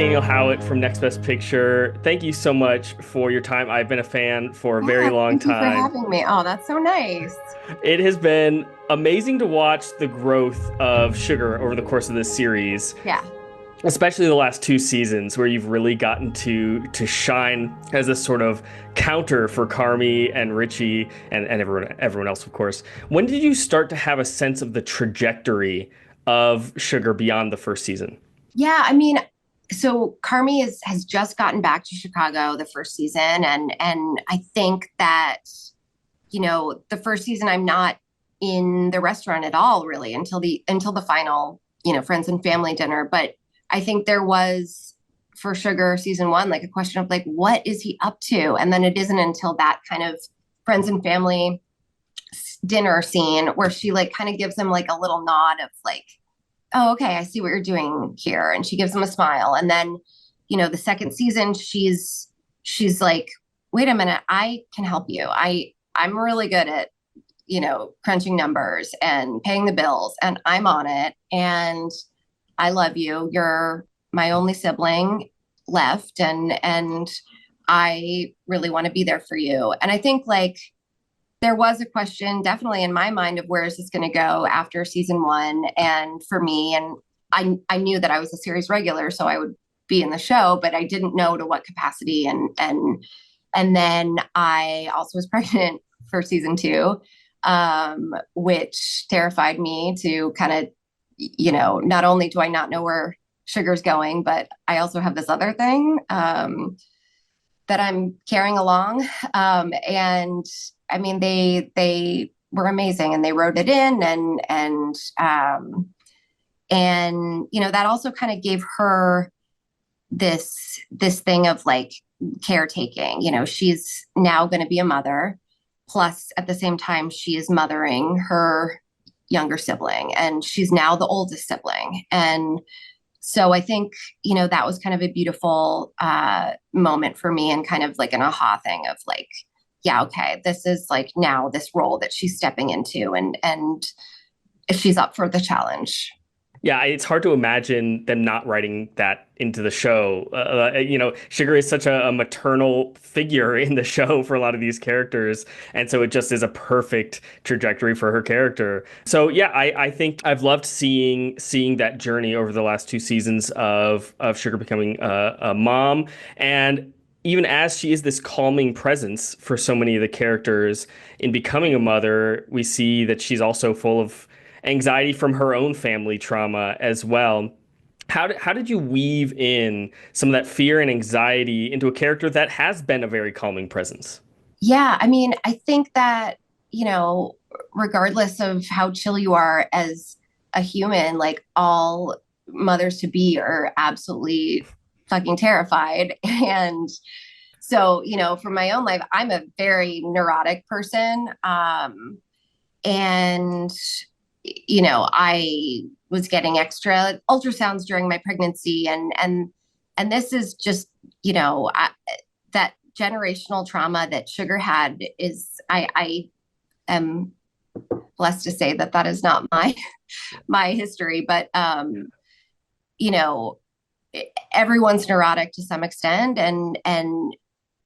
Daniel Howat from Next Best Picture. Thank you so much for your time. I've been a fan for a very Yeah, long thank you for time. having me. Oh, that's so nice. It has been amazing to watch the growth of Sugar over the course of this series, Yeah. especially the last two seasons where you've really gotten to shine as this sort of counter for Carmy and Richie and everyone else, of course. When did you start to have a sense of the trajectory of Sugar beyond the first season? Yeah, so Carmi has just gotten back to Chicago the first season and I think that, the first season I'm not in the restaurant at all really until the final, friends and family dinner, but I think there was for Sugar season 1 like a question of like what is he up to? And then it isn't until that kind of friends and family dinner scene where she like kind of gives him like a little nod of like, oh, okay, I see what you're doing here. And she gives him a smile. And then, the second season, she's like, wait a minute, I can help you. I'm really good at, crunching numbers and paying the bills and I'm on it. And I love you. You're my only sibling left. And I really want to be there for you. And I think like there was a question definitely in my mind of where is this going to go after season 1 and for me and I knew that I was a series regular so I would be in the show but I didn't know to what capacity and then I also was pregnant for season 2, which terrified me to kind of not only do I not know where Sugar's going but I also have this other thing that I'm carrying along. And I mean, they were amazing, and they wrote it in, and that also kind of gave her this thing of like caretaking. She's now going to be a mother, plus at the same time she is mothering her younger sibling, and she's now the oldest sibling, and so I think, that was kind of a beautiful moment for me and kind of like an aha thing of like, yeah, okay, this is like now this role that she's stepping into and she's up for the challenge. Yeah, it's hard to imagine them not writing that into the show. Sugar is such a maternal figure in the show for a lot of these characters, and so it just is a perfect trajectory for her character. So yeah, I think I've loved seeing that journey over the last two seasons of Sugar becoming a mom, and even as she is this calming presence for so many of the characters in becoming a mother, we see that she's also full of anxiety from her own family trauma as well. How did you weave in some of that fear and anxiety into a character that has been a very calming presence? Yeah, I think that, regardless of how chill you are as a human, like all mothers to be are absolutely fucking terrified. And so, for my own life, I'm a very neurotic person. And I was getting extra ultrasounds during my pregnancy, and this is just, that generational trauma that Sugar had is I am blessed to say that that is not my history, but you know, everyone's neurotic to some extent, and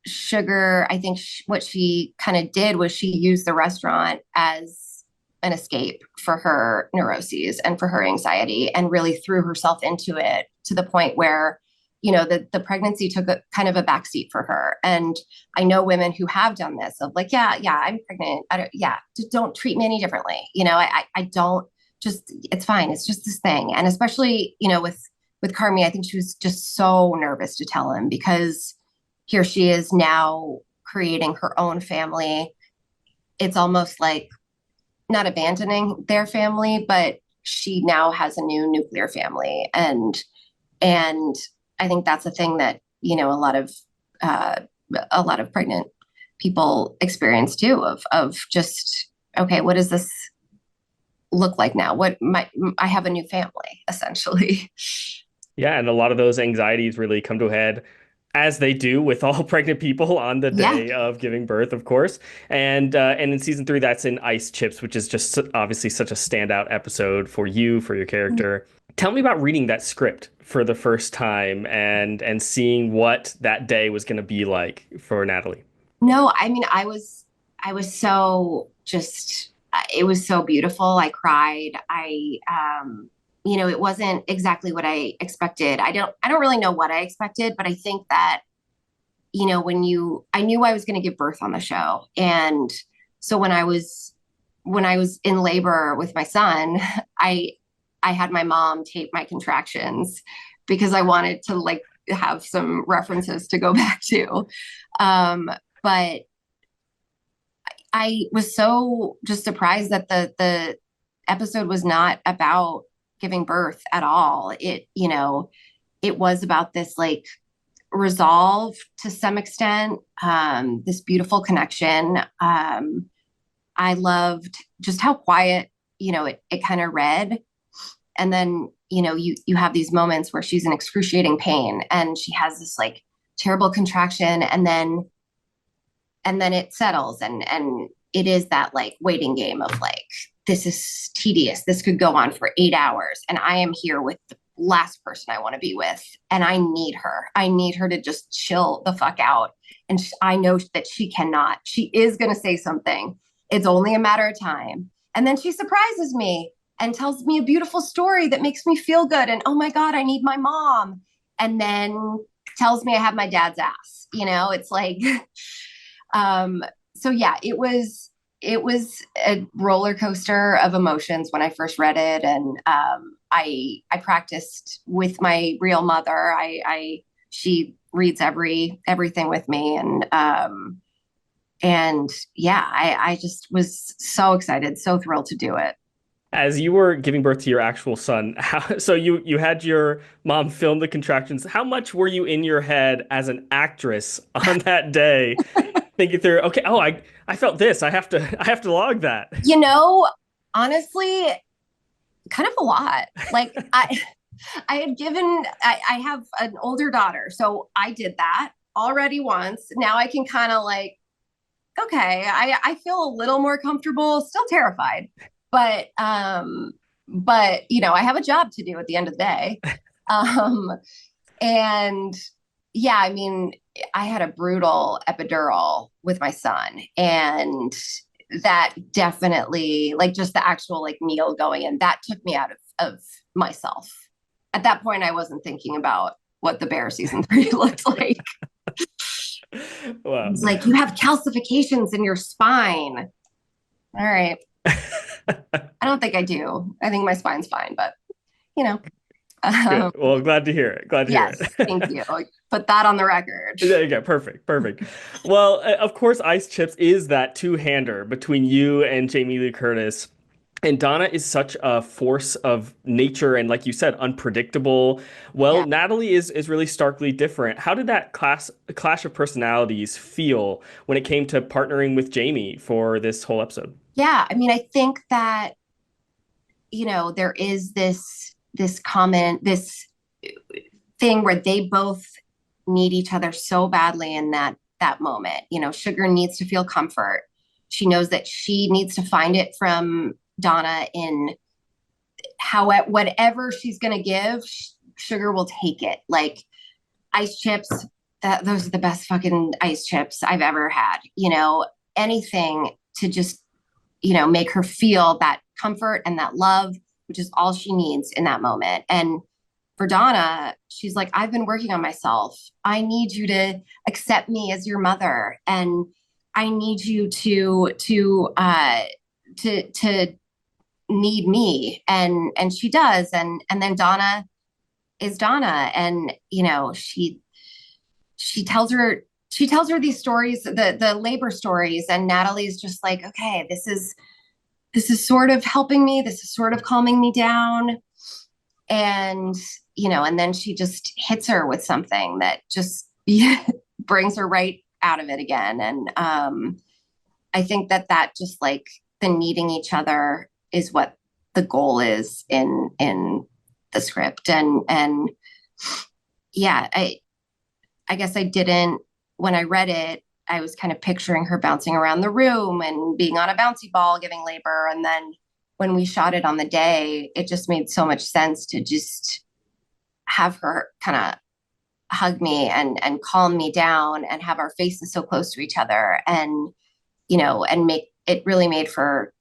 Sugar, I think what she kind of did was she used the restaurant as an escape for her neuroses and for her anxiety and really threw herself into it to the point where, the pregnancy took a kind of a backseat for her. And I know women who have done this of like, yeah, I'm pregnant. Just don't treat me any differently. I don't just, it's fine. It's just this thing. And especially, with Carmi, I think she was just so nervous to tell him because here she is now creating her own family. It's almost like not abandoning their family, but she now has a new nuclear family. And I think that's a thing that, uh, a lot of pregnant people experience too, of just, okay, what does this look like now? I have a new family essentially. Yeah, and a lot of those anxieties really come to a head as they do with all pregnant people on the Yeah. day of giving birth, of course. And in season three, that's in Ice Chips, which is just obviously such a standout episode for you, for your character. Tell me about reading that script for the first time and seeing what that day was going to be like for Natalie. No, I mean, I was so just, it was so beautiful. I cried. It wasn't exactly what I expected. I don't really know what I expected, but I think that, I knew I was going to give birth on the show. And so when I was in labor with my son, I, I had my mom tape my contractions because I wanted to like have some references to go back to. But I was so just surprised that the episode was not about giving birth at all. It was about this like resolve to some extent, this beautiful connection. I loved just how quiet, it kind of read. And then, you have these moments where she's in excruciating pain and she has this like terrible contraction and then it settles and it is that like waiting game of like this is tedious, this could go on for 8 hours and I am here with the last person I want to be with and I need her to just chill the fuck out and I know that she is going to say something, it's only a matter of time, and then she surprises me and tells me a beautiful story that makes me feel good and oh my god, I need my mom, and then tells me I have my dad's ass, it's like so yeah, it was a roller coaster of emotions when I first read it, and I practiced with my real mother. I she reads everything with me, and yeah, I just was so excited, so thrilled to do it. As you were giving birth to your actual son, so you had your mom film the contractions. How much were you in your head as an actress on that day, thinking through, okay, oh, I felt this. I have to log that. You know, honestly, kind of a lot. Like I have an older daughter, so I did that already once. Now I can kind of like, okay, I feel a little more comfortable, still terrified, but I have a job to do at the end of the day. Um, and yeah, I mean, I had a brutal epidural with my son, and that definitely, like, just the actual like needle going in, that took me out of myself. At that point, I wasn't thinking about what the Bear season 3 looked like. Wow. It's like you have calcifications in your spine. All right. I don't think I do. I think my spine's fine, but you know. Good. Um, Well, glad to hear it. Glad to hear yes, thank it. you. Put that on the record. There you go. Perfect. Perfect. Well, of course, Ice Chips is that two-hander between you and Jamie Lee Curtis. And Donna is such a force of nature and, like you said, unpredictable. Well, Yeah. Natalie is really starkly different. How did that clash of personalities feel when it came to partnering with Jamie for this whole episode? Yeah. I mean, I think that, there is this thing where they both need each other so badly in that moment. Sugar needs to feel comfort. She knows that she needs to find it from Donna in whatever she's going to give, Sugar will take it. Like ice chips, those are the best fucking ice chips I've ever had. Anything to just, make her feel that comfort and that love, which is all she needs in that moment. And for Donna, she's like, I've been working on myself. I need you to accept me as your mother, and I need you to need me, and she does, and then Donna is Donna, and she tells her these stories, the labor stories, and Natalie's just like, okay, this is sort of helping me, this is sort of calming me down, and and then she just hits her with something that just brings her right out of it again, and I think that just like the needing each other is what the goal is in the script, and yeah, I guess I didn't, when I read it, I was kind of picturing her bouncing around the room and being on a bouncy ball giving labor, and then when we shot it on the day, it just made so much sense to just have her kind of hug me and calm me down and have our faces so close to each other, and and make it really made for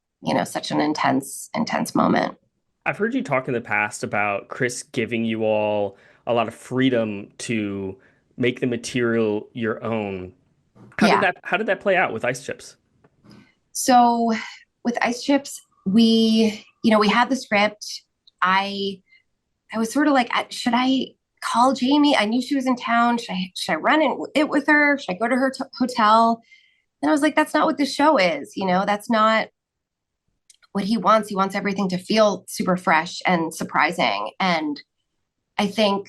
such an intense moment. I've heard you talk in the past about Chris giving you all a lot of freedom to make the material your own. Yeah. How did that play out with Ice Chips? So with Ice Chips, we had the script. I was sort of like, should I call Jamie? I knew she was in town. Should I run it with her? Should I go to her hotel? And I was like, that's not what this show is. That's not what he wants. He wants everything to feel super fresh and surprising. And I think,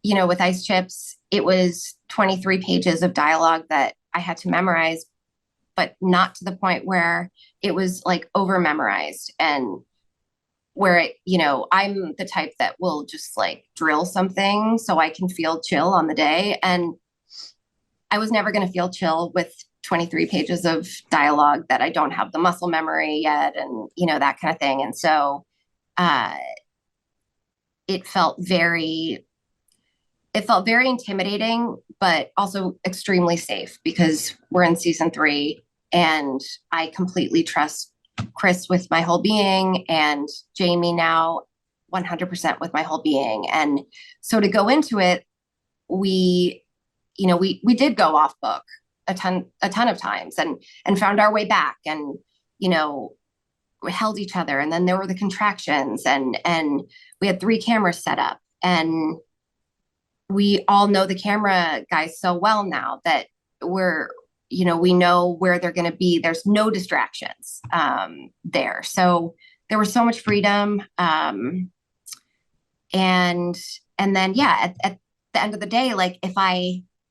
with Ice Chips, it was 23 pages of dialogue that I had to memorize, but not to the point where it was like over memorized, and where I'm the type that will just like drill something so I can feel chill on the day. And I was never going to feel chill with 23 pages of dialogue that I don't have the muscle memory yet, and that kind of thing. And so uh it felt very intimidating, but also extremely safe because we're in season 3 and I completely trust Chris with my whole being, and Jamie now 100% with my whole being. And so to go into it, we we did go off book a ton of times, and found our way back, and we held each other, and then there were the contractions, and we had 3 cameras set up, and we all know the camera guys so well now that we know where they're going to be. There's no distractions there. So there was so much freedom. And then, yeah, at the end of the day, like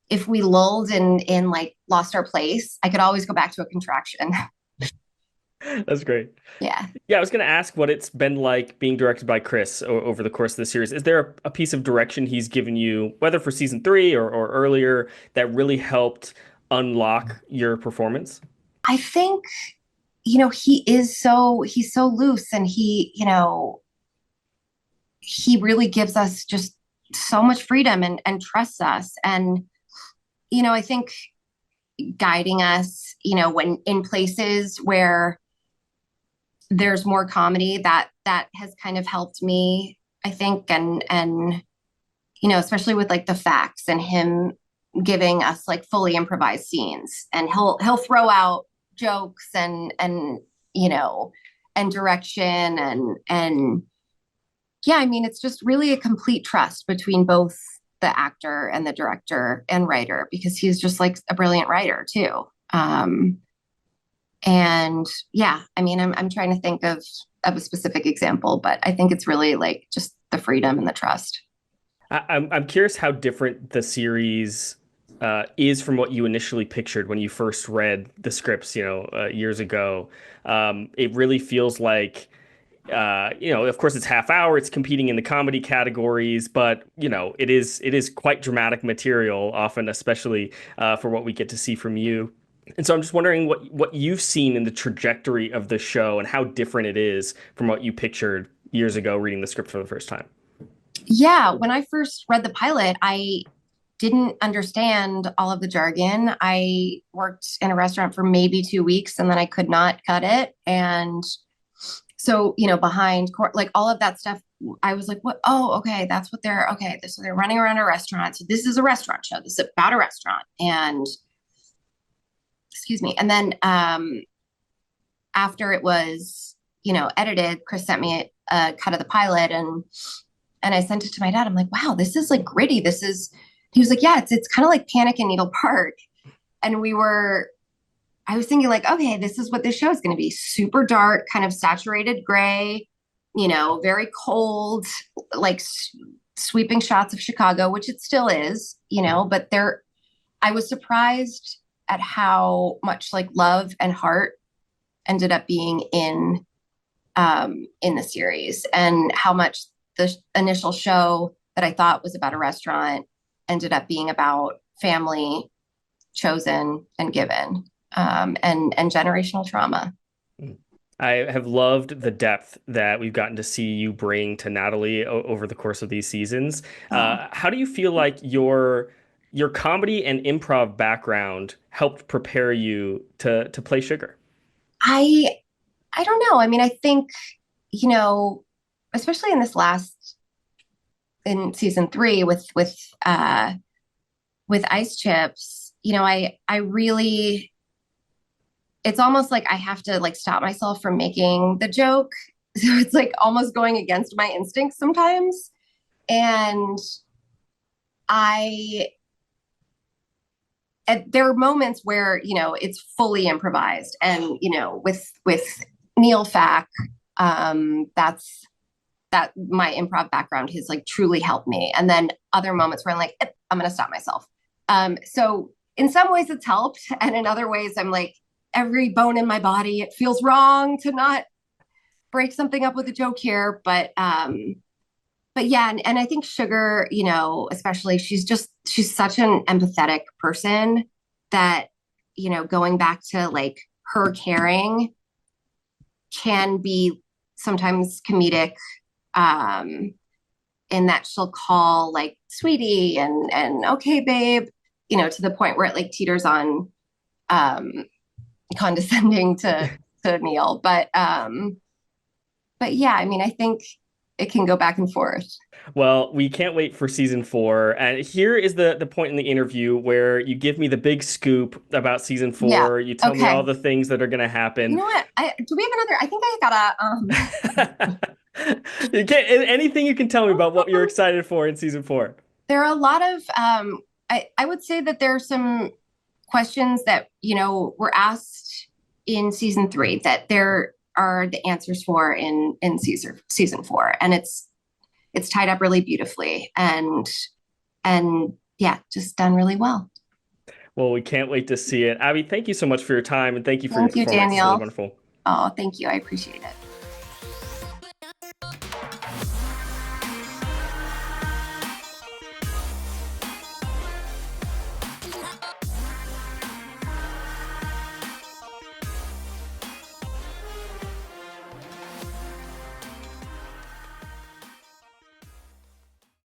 if we lulled and like lost our place, I could always go back to a contraction. That's great. Yeah. Yeah, I was going to ask what it's been like being directed by Chris over the course of the series. Is there a piece of direction he's given you, whether for season 3 or earlier, that really helped unlock your performance? I think, he's so loose, and he really gives us just so much freedom and trusts us. And, I think guiding us, when in places where there's more comedy, that has kind of helped me, I think. And especially with like the facts and him giving us like fully improvised scenes, and he'll throw out jokes and direction, and yeah, I mean, it's just really a complete trust between both the actor and the director and writer, because he's just like a brilliant writer too. And yeah, I mean, I'm trying to think of a specific example, but I think it's really like just the freedom and the trust. I'm curious how different the series is from what you initially pictured when you first read the scripts, years ago. It really feels like, of course, it's half hour, it's competing in the comedy categories, but it is quite dramatic material, often, especially for what we get to see from you. And so I'm just wondering what you've seen in the trajectory of the show and how different it is from what you pictured years ago reading the script for the first time. Yeah, when I first read the pilot, I didn't understand all of the jargon. I worked in a restaurant for maybe 2 weeks, and then I could not cut it. And so, behind court, like all of that stuff, I was like, what? Oh, okay. That's what okay. So they're running around a restaurant. So this is a restaurant show. This is about a restaurant. And excuse me. And then, after it was, edited, Chris sent me a cut of the pilot, and I sent it to my dad. I'm like, wow, this is like gritty. He was like, yeah, it's kind of like Panic in Needle Park. And I was thinking like, okay, this is what this show is going to be. Super dark, kind of saturated gray, very cold, like sweeping shots of Chicago, which it still is, but I was surprised at how much like love and heart ended up being in the series, and how much the initial show that I thought was about a restaurant ended up being about family, chosen and given, and generational trauma. I have loved the depth that we've gotten to see you bring to Natalie over the course of these seasons. Oh, How do you feel like your comedy and improv background helped prepare you to play Sugar? I I don't know. I mean, I think, you know, especially in this last in season three with Ice Chips, I really it's almost like I have to like stop myself from making the joke. So it's like almost going against my instincts sometimes. And I there are moments where, it's fully improvised. And, with Neil Fack, that's that my improv background has like truly helped me. And then other moments where I'm like, I'm gonna stop myself. So in some ways it's helped, and in other ways I'm like, every bone in my body, it feels wrong to not break something up with a joke here. But yeah, and I think Sugar, especially she's such an empathetic person that, going back to like her caring can be sometimes comedic, um, in that she'll call like sweetie and okay, babe, to the point where it like teeters on um condescending to Neil. But yeah, I mean, I think it can go back and forth. Well, we can't wait for season four. And here is the point in the interview where you give me the big scoop about season Yeah. four. You tell me all Okay. the things that are going to You happen. know what? Do we have another? I think I gotta You can't, anything you can tell me about what you're excited for in season four. there are a lot of I would say that there are some questions that, were asked in season three that there are the answers for in season four. And it's tied up really beautifully, and yeah, just done really well. Well, we can't wait to see it. Abby, thank you so much for your time and thank you for your Thank you, performance. It's really Daniel. wonderful. Oh, thank you. I appreciate it.